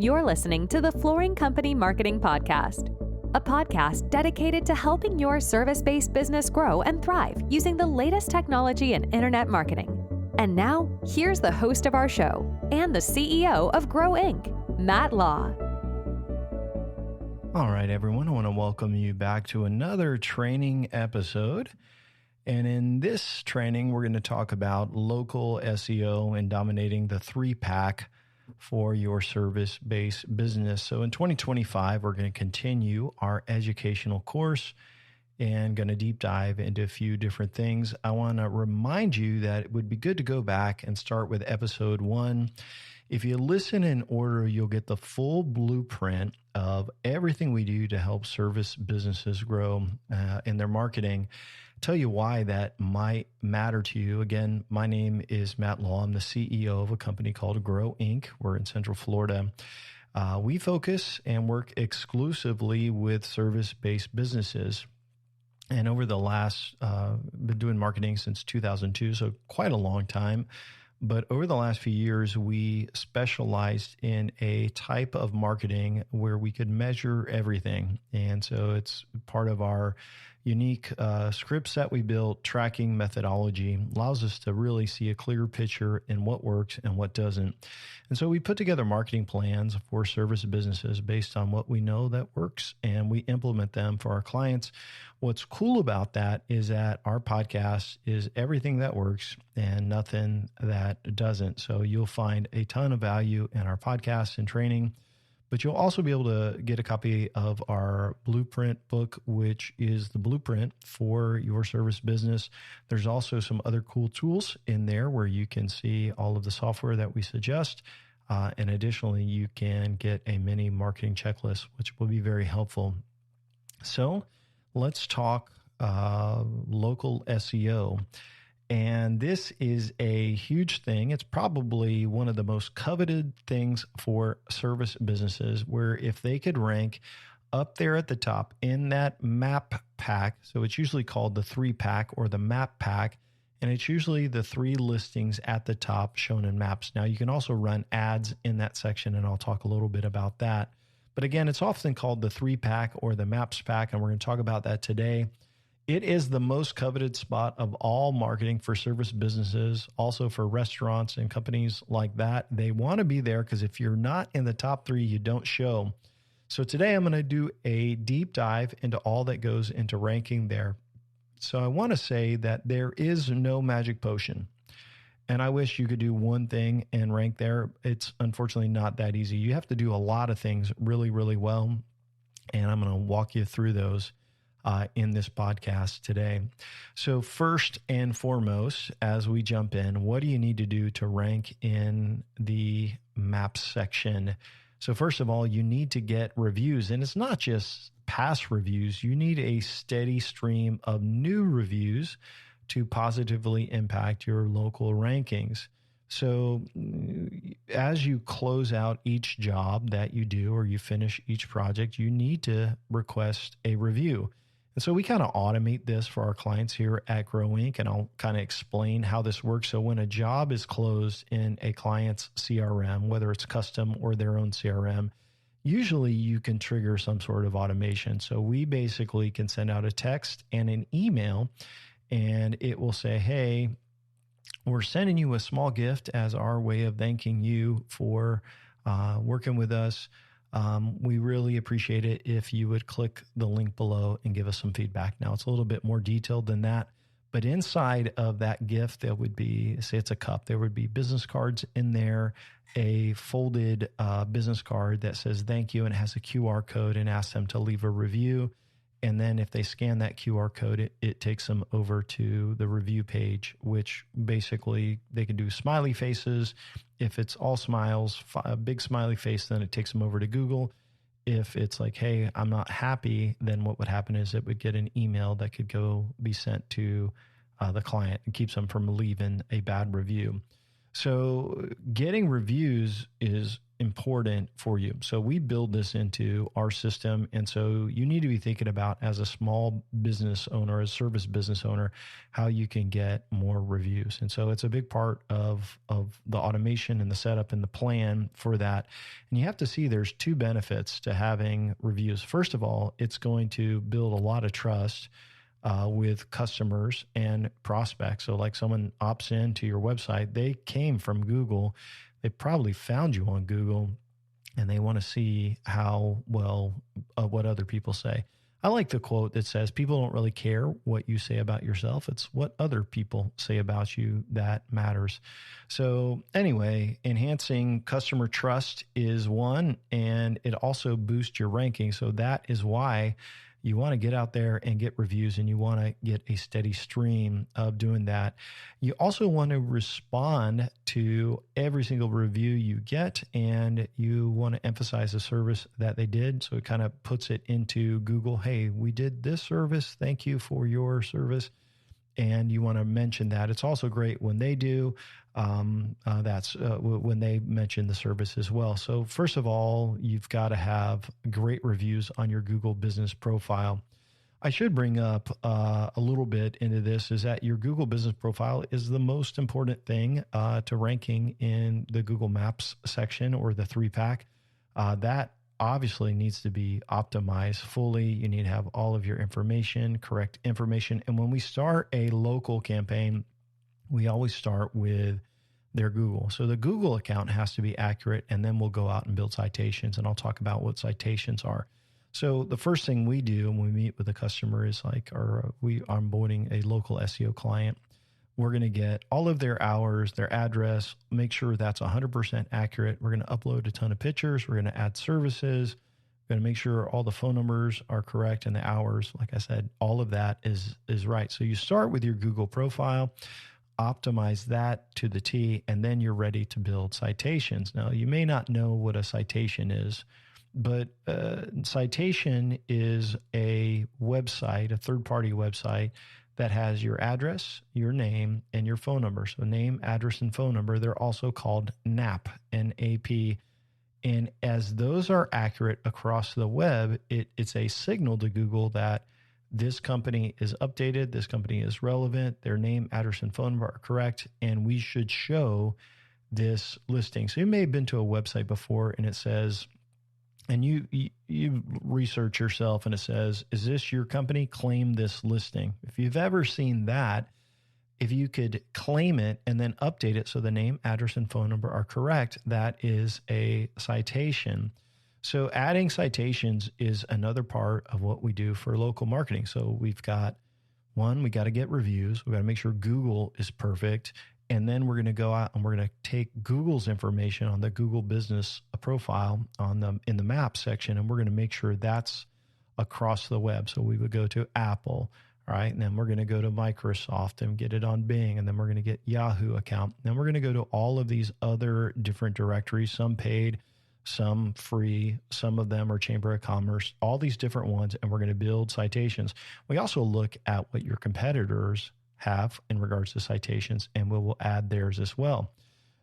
You're listening to the Flooring Company Marketing Podcast, a podcast dedicated to helping your service-based business grow and thrive using the latest technology in internet marketing. And now, here's the host of our show and the CEO of Grow Inc., Matt Law. All right, everyone, I want to welcome you back to another training episode. And in this training, we're going to talk about local SEO and dominating the three-pack for your service-based business. So in 2025, we're going to continue our educational course and going to deep dive into a few different things. I want to remind you that it would be good to go back and start with episode 1. If you listen in order, you'll get the full blueprint of everything we do to help service businesses grow in their marketing. Tell you why that might matter to you. Again, my name is Matt Law. I'm the CEO of a company called Grow Inc. We're in Central Florida. We focus and work exclusively with service-based businesses. And over the last, been doing marketing since 2002, so quite a long time. But over the last few years, we specialized in a type of marketing where we could measure everything. And so it's part of our unique scripts that we built, tracking methodology, allows us to really see a clear picture in what works and what doesn't. And so we put together marketing plans for service businesses based on what we know that works, and we implement them for our clients. What's cool about that is that our podcast is everything that works and nothing that doesn't. So you'll find a ton of value in our podcast and training. But you'll also be able to get a copy of our blueprint book, which is the blueprint for your service business. There's also some other cool tools in there where you can see all of the software that we suggest. And additionally, you can get a mini marketing checklist, which will be very helpful. So let's talk local SEO. And this is a huge thing. It's probably one of the most coveted things for service businesses, where if they could rank up there at the top in that map pack, so it's usually called the 3-pack or the map pack, and it's usually the 3 listings at the top shown in maps. Now, you can also run ads in that section, and I'll talk a little bit about that. But again, it's often called the 3-pack or the maps pack, and we're going to talk about that today. It is the most coveted spot of all marketing for service businesses, also for restaurants and companies like that. They want to be there because if you're not in the top 3, you don't show. So today I'm going to do a deep dive into all that goes into ranking there. So I want to say that there is no magic potion. And I wish you could do one thing and rank there. It's unfortunately not that easy. You have to do a lot of things really, really well. And I'm going to walk you through those in this podcast today. So first and foremost, as we jump in, what do you need to do to rank in the maps section? So first of all, you need to get reviews, and it's not just past reviews. You need a steady stream of new reviews to positively impact your local rankings. So as you close out each job that you do or you finish each project, you need to request a review. And so we kind of automate this for our clients here at Grow Inc. And I'll kind of explain how this works. So when a job is closed in a client's CRM, whether it's custom or their own CRM, usually you can trigger some sort of automation. So we basically can send out a text and an email, and it will say, hey, we're sending you a small gift as our way of thanking you for working with us. We really appreciate it if you would click the link below and give us some feedback. Now, it's a little bit more detailed than that, but inside of that gift, there would be, say it's a cup, there would be business cards in there, a folded business card that says thank you and it has a QR code and asks them to leave a review. And then if they scan that QR code, it takes them over to the review page, which basically they can do smiley faces. If it's all smiles, a big smiley face, then it takes them over to Google. If it's like, hey, I'm not happy, then what would happen is it would get an email that could go be sent to the client and keeps them from leaving a bad review. So getting reviews is important for you. So we build this into our system. And so you need to be thinking about, as a small business owner, a service business owner, how you can get more reviews. And so it's a big part of the automation and the setup and the plan for that. And you have to see there's two benefits to having reviews. First of all, it's going to build a lot of trust with customers and prospects. So like someone opts into your website, they came from Google, they probably found you on Google, and they want to see how well, what other people say. I like the quote that says, people don't really care what you say about yourself. It's what other people say about you that matters. So anyway, enhancing customer trust is one, and it also boosts your ranking. So that is why you want to get out there and get reviews, and you want to get a steady stream of doing that. You also want to respond to every single review you get, and you want to emphasize the service that they did. So it kind of puts it into Google. Hey, we did this service. Thank you for your service. And you want to mention that. It's also great when they do. That's when they mention the service as well. So first of all, you've got to have great reviews on your Google business profile. I should bring up a little bit into this, is that your Google business profile is the most important thing to ranking in the Google Maps section or the 3-pack. That obviously needs to be optimized fully. You need to have all of your information, correct information. And when we start a local campaign, we always start with their Google. So the Google account has to be accurate, and then we'll go out and build citations. And I'll talk about what citations are. So the first thing we do when we meet with a customer is we are onboarding a local SEO client. We're going to get all of their hours, their address, make sure that's 100% accurate. We're going to upload a ton of pictures. We're going to add services. We're going to make sure all the phone numbers are correct and the hours. Like I said, all of that is right. So you start with your Google profile, optimize that to the T, and then you're ready to build citations. Now, you may not know what a citation is, but citation is a website, a third-party website that has your address, your name, and your phone number. So name, address, and phone number. They're also called NAP, N-A-P. And as those are accurate across the web, it's a signal to Google that this company is updated, this company is relevant, their name, address, and phone number are correct, and we should show this listing. So you may have been to a website before and it says, and you research yourself and it says, is this your company? Claim this listing. If you've ever seen that, if you could claim it and then update it so the name, address, and phone number are correct, that is a citation. So adding citations is another part of what we do for local marketing. So we've got one, we got to get reviews. We got to make sure Google is perfect. And then we're going to go out and we're going to take Google's information on the Google business profile in the map section, and we're going to make sure that's across the web. So we would go to Apple, all right, and then we're going to go to Microsoft and get it on Bing, and then we're going to get Yahoo account. Then we're going to go to all of these other different directories, some paid, some free, some of them are Chamber of Commerce, all these different ones, and we're going to build citations. We also look at what your competitors have in regards to citations, and we will add theirs as well.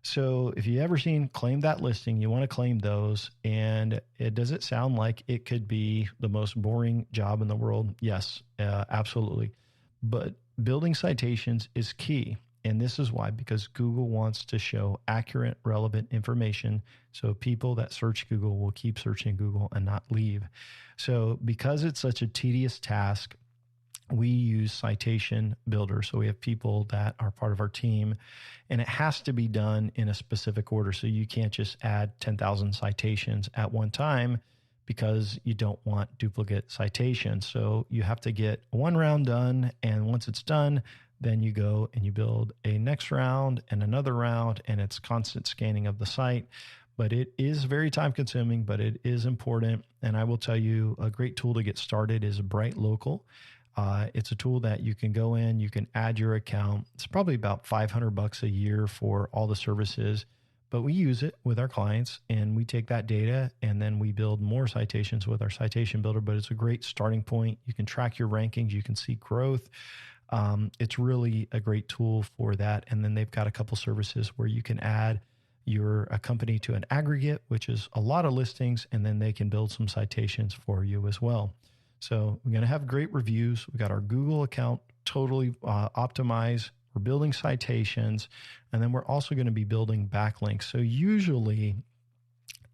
So if you ever seen claim that listing, you want to claim those. And does it sound like it could be the most boring job in the world? Yes, absolutely. But building citations is key. And this is why, because Google wants to show accurate, relevant information. So people that search Google will keep searching Google and not leave. So because it's such a tedious task, we use citation builders. So we have people that are part of our team, and it has to be done in a specific order. So you can't just add 10,000 citations at one time because you don't want duplicate citations. So you have to get one round done. And once it's done, then you go and you build a next round and another round, and it's constant scanning of the site. But it is very time consuming, but it is important. And I will tell you, a great tool to get started is Bright Local. It's a tool that you can go in, you can add your account. It's probably about $500 a year for all the services, but we use it with our clients, and we take that data and then we build more citations with our citation builder. But it's a great starting point. You can track your rankings, you can see growth. It's really a great tool for that. And then they've got a couple services where you can add a company to an aggregate, which is a lot of listings, and then they can build some citations for you as well. So we're going to have great reviews. We got our Google account totally optimized. We're building citations, and then we're also going to be building backlinks. So usually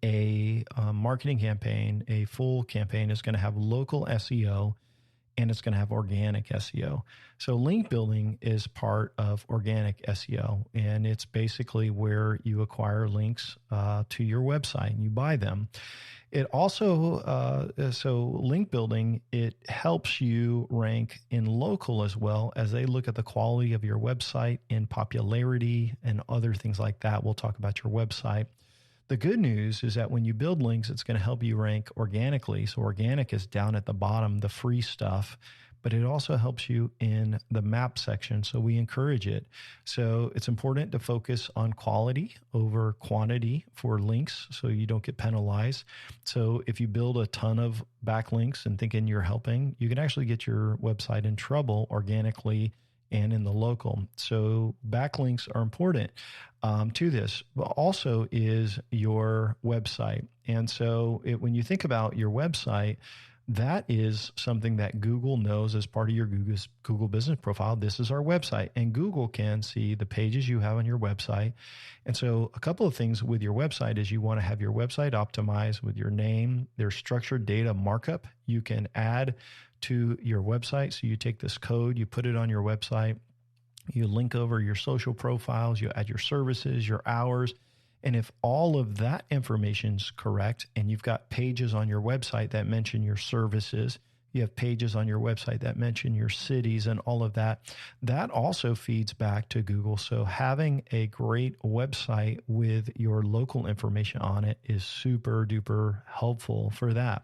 a marketing campaign, a full campaign is going to have local SEO, and it's going to have organic SEO. So link building is part of organic SEO, and it's basically where you acquire links to your website and you buy them. It also, so link building, it helps you rank in local as well as they look at the quality of your website and popularity and other things like that. We'll talk about your website. The good news is that when you build links, it's going to help you rank organically. So organic is down at the bottom, the free stuff, but it also helps you in the map section. So we encourage it. So it's important to focus on quality over quantity for links so you don't get penalized. So if you build a ton of backlinks and thinking you're helping, you can actually get your website in trouble organically and in the local. So backlinks are important to this, but also is your website. And so when you think about your website, that is something that Google knows as part of your Google business profile. This is our website, and Google can see the pages you have on your website. And so a couple of things with your website is you want to have your website optimized with your name. There's structured data markup you can add to your website. So you take this code, you put it on your website, you link over your social profiles, you add your services, your hours. And if all of that information's correct, and you've got pages on your website that mention your services, you have pages on your website that mention your cities and all of that, that also feeds back to Google. So having a great website with your local information on it is super duper helpful for that.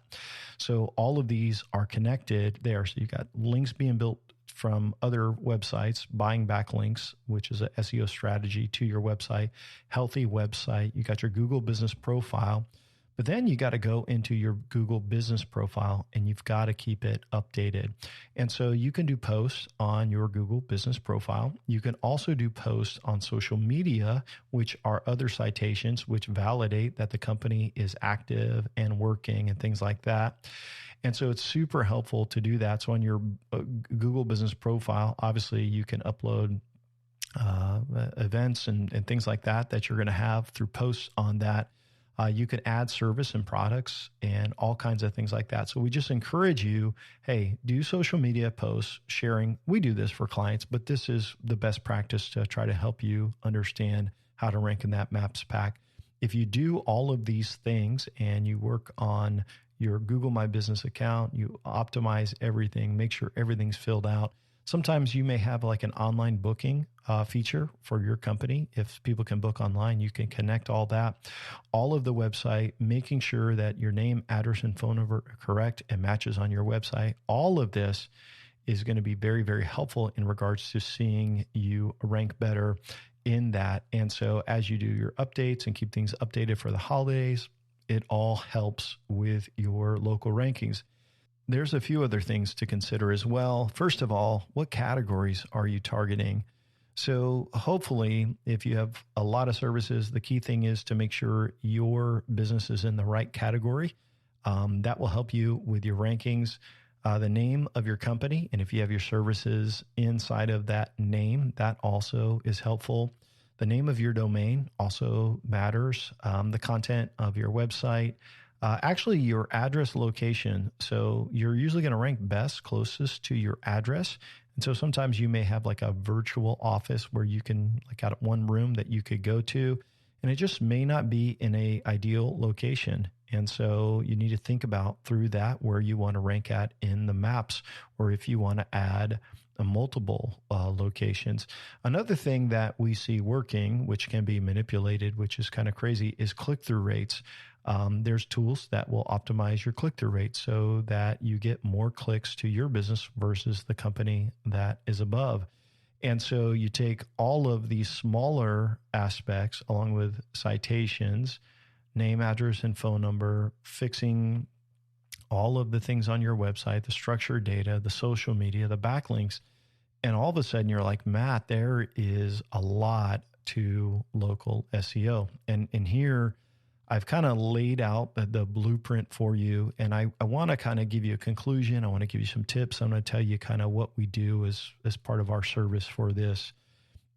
So all of these are connected there. So you got links being built from other websites, buying backlinks, which is an SEO strategy to your website, healthy website. You got your Google business profile, but then you got to go into your Google business profile and you've got to keep it updated. And so you can do posts on your Google business profile. You can also do posts on social media, which are other citations, which validate that the company is active and working and things like that. And so it's super helpful to do that. So on your Google business profile, obviously you can upload events and things like that you're going to have through posts on that. You can add service and products and all kinds of things like that. So we just encourage you, hey, do social media posts, sharing. We do this for clients, but this is the best practice to try to help you understand how to rank in that Maps pack. If you do all of these things and you work on your Google My Business account, you optimize everything, make sure everything's filled out. Sometimes you may have like an online booking feature for your company. If people can book online, you can connect all that. All of the website, making sure that your name, address, and phone number are correct and matches on your website. All of this is going to be very, very helpful in regards to seeing you rank better in that. And so as you do your updates and keep things updated for the holidays, it all helps with your local rankings. There's a few other things to consider as well. First of all, what categories are you targeting? So hopefully, if you have a lot of services, the key thing is to make sure your business is in the right category. That will help you with your rankings. The name of your company, and if you have your services inside of that name, that also is helpful. The name of your domain also matters. The content of your website, actually your address location. So you're usually going to rank best closest to your address. And so sometimes you may have like a virtual office where you can like out one room that you could go to, and it just may not be in a ideal location. And so you need to think about through that where you want to rank at in the maps, or if you want to add multiple locations. Another thing that we see working, which can be manipulated, which is kind of crazy, is click-through rates. There's tools that will optimize your click-through rate so that you get more clicks to your business versus the company that is above. And so you take all of these smaller aspects along with citations, name, address, and phone number, fixing all of the things on your website, the structured data, the social media, the backlinks, And all of a sudden you're like, Matt, there is a lot to local SEO. And here I've kind of laid out the blueprint for you. And I want to kind of give you a conclusion. I want to give you some tips. I'm going to tell you kind of what we do as part of our service for this.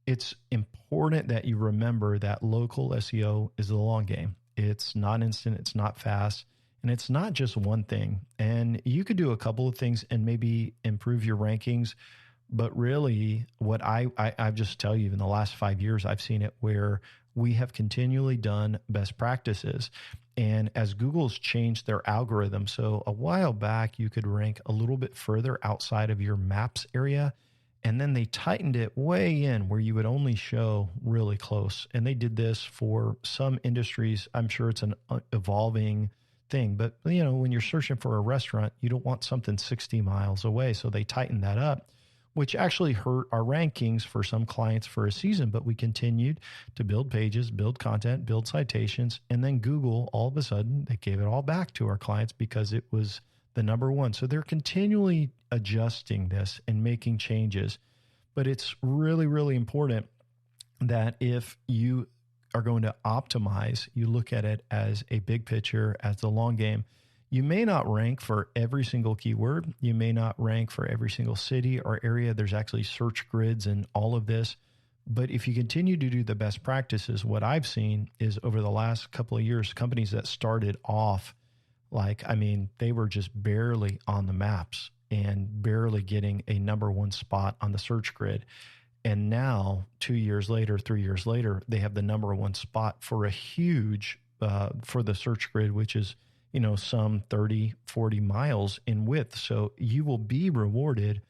It's important that you remember that local SEO is the long game. It's not instant. It's not fast. And it's not just one thing. And you could do a couple of things and maybe improve your rankings. But really, what I just tell you, in the last 5 years, I've seen it where we have continually done best practices. And as Google's changed their algorithm, so a while back, you could rank a little bit further outside of your maps area. And then they tightened it way in where you would only show really close. And they did this for some industries. I'm sure it's an evolving thing. But, when you're searching for a restaurant, you don't want something 60 miles away. So they tightened that up, which actually hurt our rankings for some clients for a season. But we continued to build pages, build content, build citations. And then Google, all of a sudden, they gave it all back to our clients because it was the number one. So they're continually adjusting this and making changes. But it's really, really important that if you are going to optimize, you look at it as a big picture, as the long game. You may not rank for every single keyword. You may not rank for every single city or area. There's actually search grids and all of this. But if you continue to do the best practices, what I've seen is over the last couple of years, companies that started off they were just barely on the maps and barely getting a number one spot on the search grid. And now 2 years later, 3 years later, they have the number one spot for a huge, for the search grid, which is, some 30, 40 miles in width. So you will be rewarded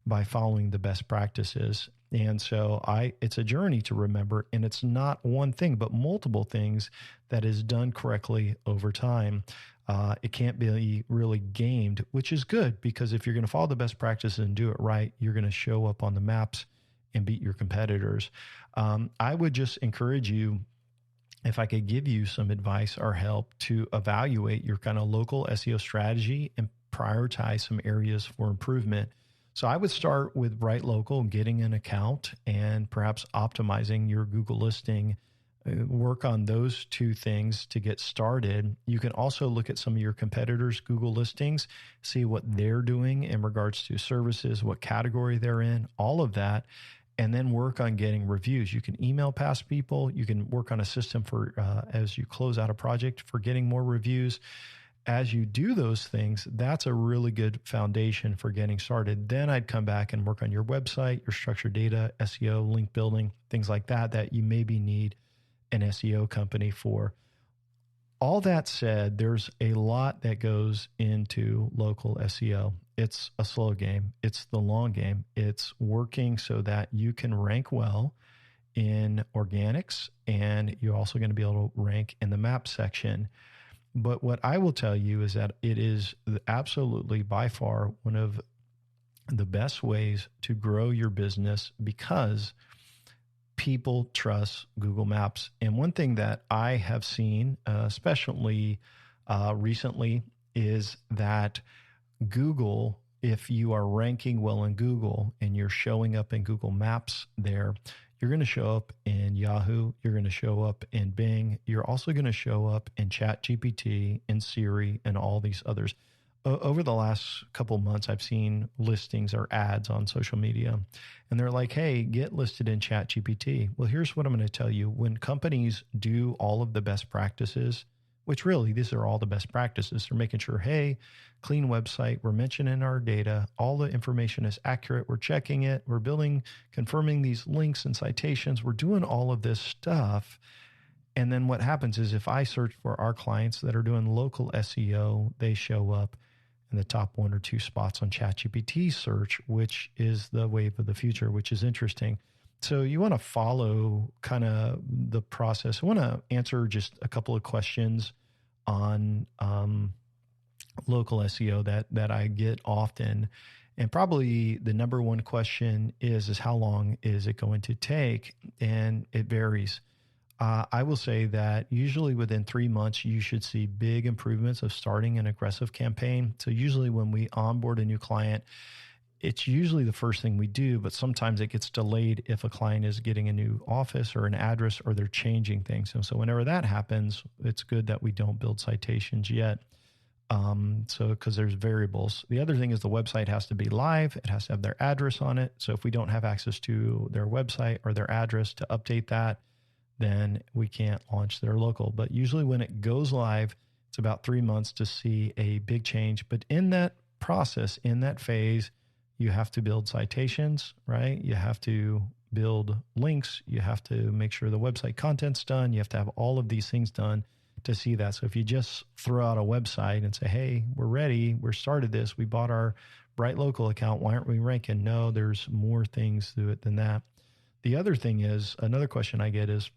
by following the best practices. And so it's a journey to remember, and it's not one thing, but multiple things that is done correctly over time. It can't be really gamed, which is good, because if you're going to follow the best practices and do it right, you're going to show up on the maps and beat your competitors. I would just encourage you, if I could give you some advice or help, to evaluate your kind of local SEO strategy and prioritize some areas for improvement. So I would start with Right Local, getting an account, and perhaps optimizing your Google listing. Work on those two things to get started. You can also look at some of your competitors' Google listings, see what they're doing in regards to services, what category they're in, all of that, and then work on getting reviews. You can email past people. You can work on a system for, as you close out a project, for getting more reviews. As you do those things, that's a really good foundation for getting started. Then I'd come back and work on your website, your structured data, SEO, link building, things like that you maybe need an SEO company for. All that said, there's a lot that goes into local SEO. It's a slow game. It's the long game. It's working so that you can rank well in organics, and you're also going to be able to rank in the map section. But what I will tell you is that it is absolutely by far one of the best ways to grow your business, because people trust Google Maps. And one thing that I have seen, especially recently, is that Google, if you are ranking well in Google and you're showing up in Google Maps there, you're going to show up in Yahoo. You're going to show up in Bing. You're also going to show up in ChatGPT, in Siri, and all these others. Over the last couple of months, I've seen listings or ads on social media, and they're like, hey, get listed in ChatGPT. Well, here's what I'm going to tell you. When companies do all of the best practices, which really, these are all the best practices, they're making sure, hey, clean website, we're mentioning our data, all the information is accurate, we're checking it, we're building, confirming these links and citations, we're doing all of this stuff. And then what happens is, if I search for our clients that are doing local SEO, they show up in the top 1 or 2 spots on ChatGPT search, which is the wave of the future, which is interesting. So you want to follow kind of the process. I want to answer just a couple of questions on local SEO that I get often. And probably the number one question is how long is it going to take? And it varies. I will say that usually within 3 months, you should see big improvements of starting an aggressive campaign. So usually when we onboard a new client, it's usually the first thing we do, but sometimes it gets delayed if a client is getting a new office or an address or they're changing things. And so whenever that happens, it's good that we don't build citations yet. Because there's variables. The other thing is the website has to be live. It has to have their address on it. So if we don't have access to their website or their address to update that, then we can't launch their local. But usually when it goes live, it's about 3 months to see a big change. But in that process, in that phase, you have to build citations, right? You have to build links. You have to make sure the website content's done. You have to have all of these things done to see that. So if you just throw out a website and say, hey, we're ready, we started this, we bought our Bright Local account, why aren't we ranking? No, there's more things to it than that. The other thing is, another question I get is,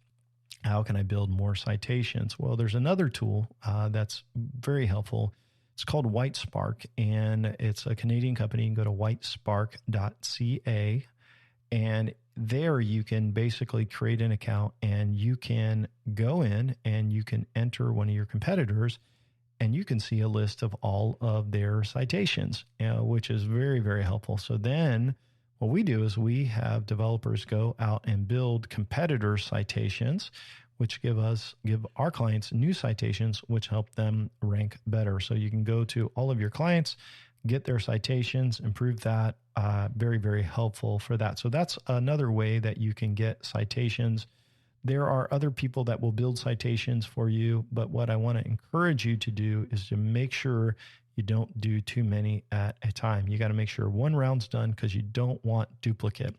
how can I build more citations? Well, there's another tool that's very helpful. It's called WhiteSpark, and it's a Canadian company. You can go to whitespark.ca, and there you can basically create an account and you can go in and you can enter one of your competitors and you can see a list of all of their citations, which is very, very helpful. So then what we do is we have developers go out and build competitor citations, which give our clients new citations, which help them rank better. So you can go to all of your clients, get their citations, improve that. Very, very helpful for that. So that's another way that you can get citations. There are other people that will build citations for you, but what I want to encourage you to do is to make sure you don't do too many at a time. You got to make sure one round's done because you don't want duplicate.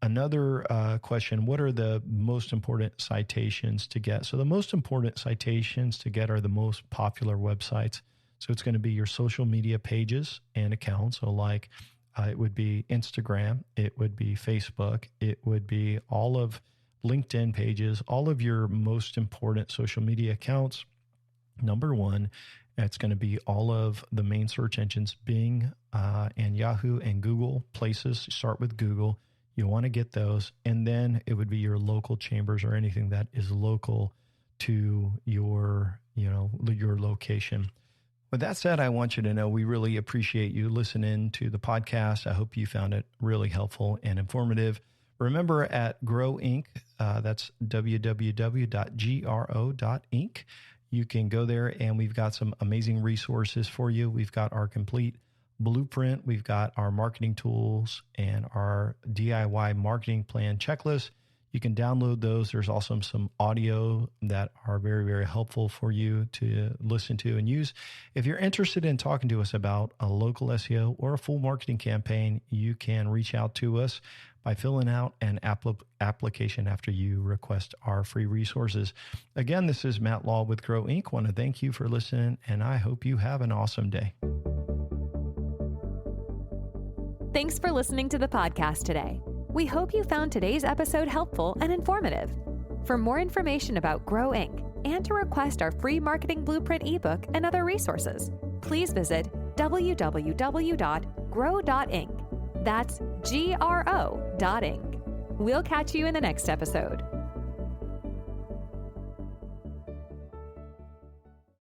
Another question, what are the most important citations to get? So the most important citations to get are the most popular websites. So it's going to be your social media pages and accounts. So like it would be Instagram, it would be Facebook, it would be all of LinkedIn pages, all of your most important social media accounts. Number one, it's going to be all of the main search engines, Bing and Yahoo and Google places. Start with Google. You want to get those. And then it would be your local chambers or anything that is local to your location. With that said, I want you to know we really appreciate you listening to the podcast. I hope you found it really helpful and informative. Remember at Grow Inc., that's www.gro.inc. You can go there and we've got some amazing resources for you. We've got our complete blueprint. We've got our marketing tools and our DIY marketing plan checklist. You can download those. There's also some audio that are very, very helpful for you to listen to and use. If you're interested in talking to us about a local SEO or a full marketing campaign, you can reach out to us by filling out an application after you request our free resources. Again, this is Matt Law with Grow Inc. I want to thank you for listening, and I hope you have an awesome day. Thanks for listening to the podcast today. We hope you found today's episode helpful and informative. For more information about Grow Inc. and to request our free marketing blueprint ebook and other resources, please visit www.grow.inc. That's GRO.inc. We'll catch you in the next episode.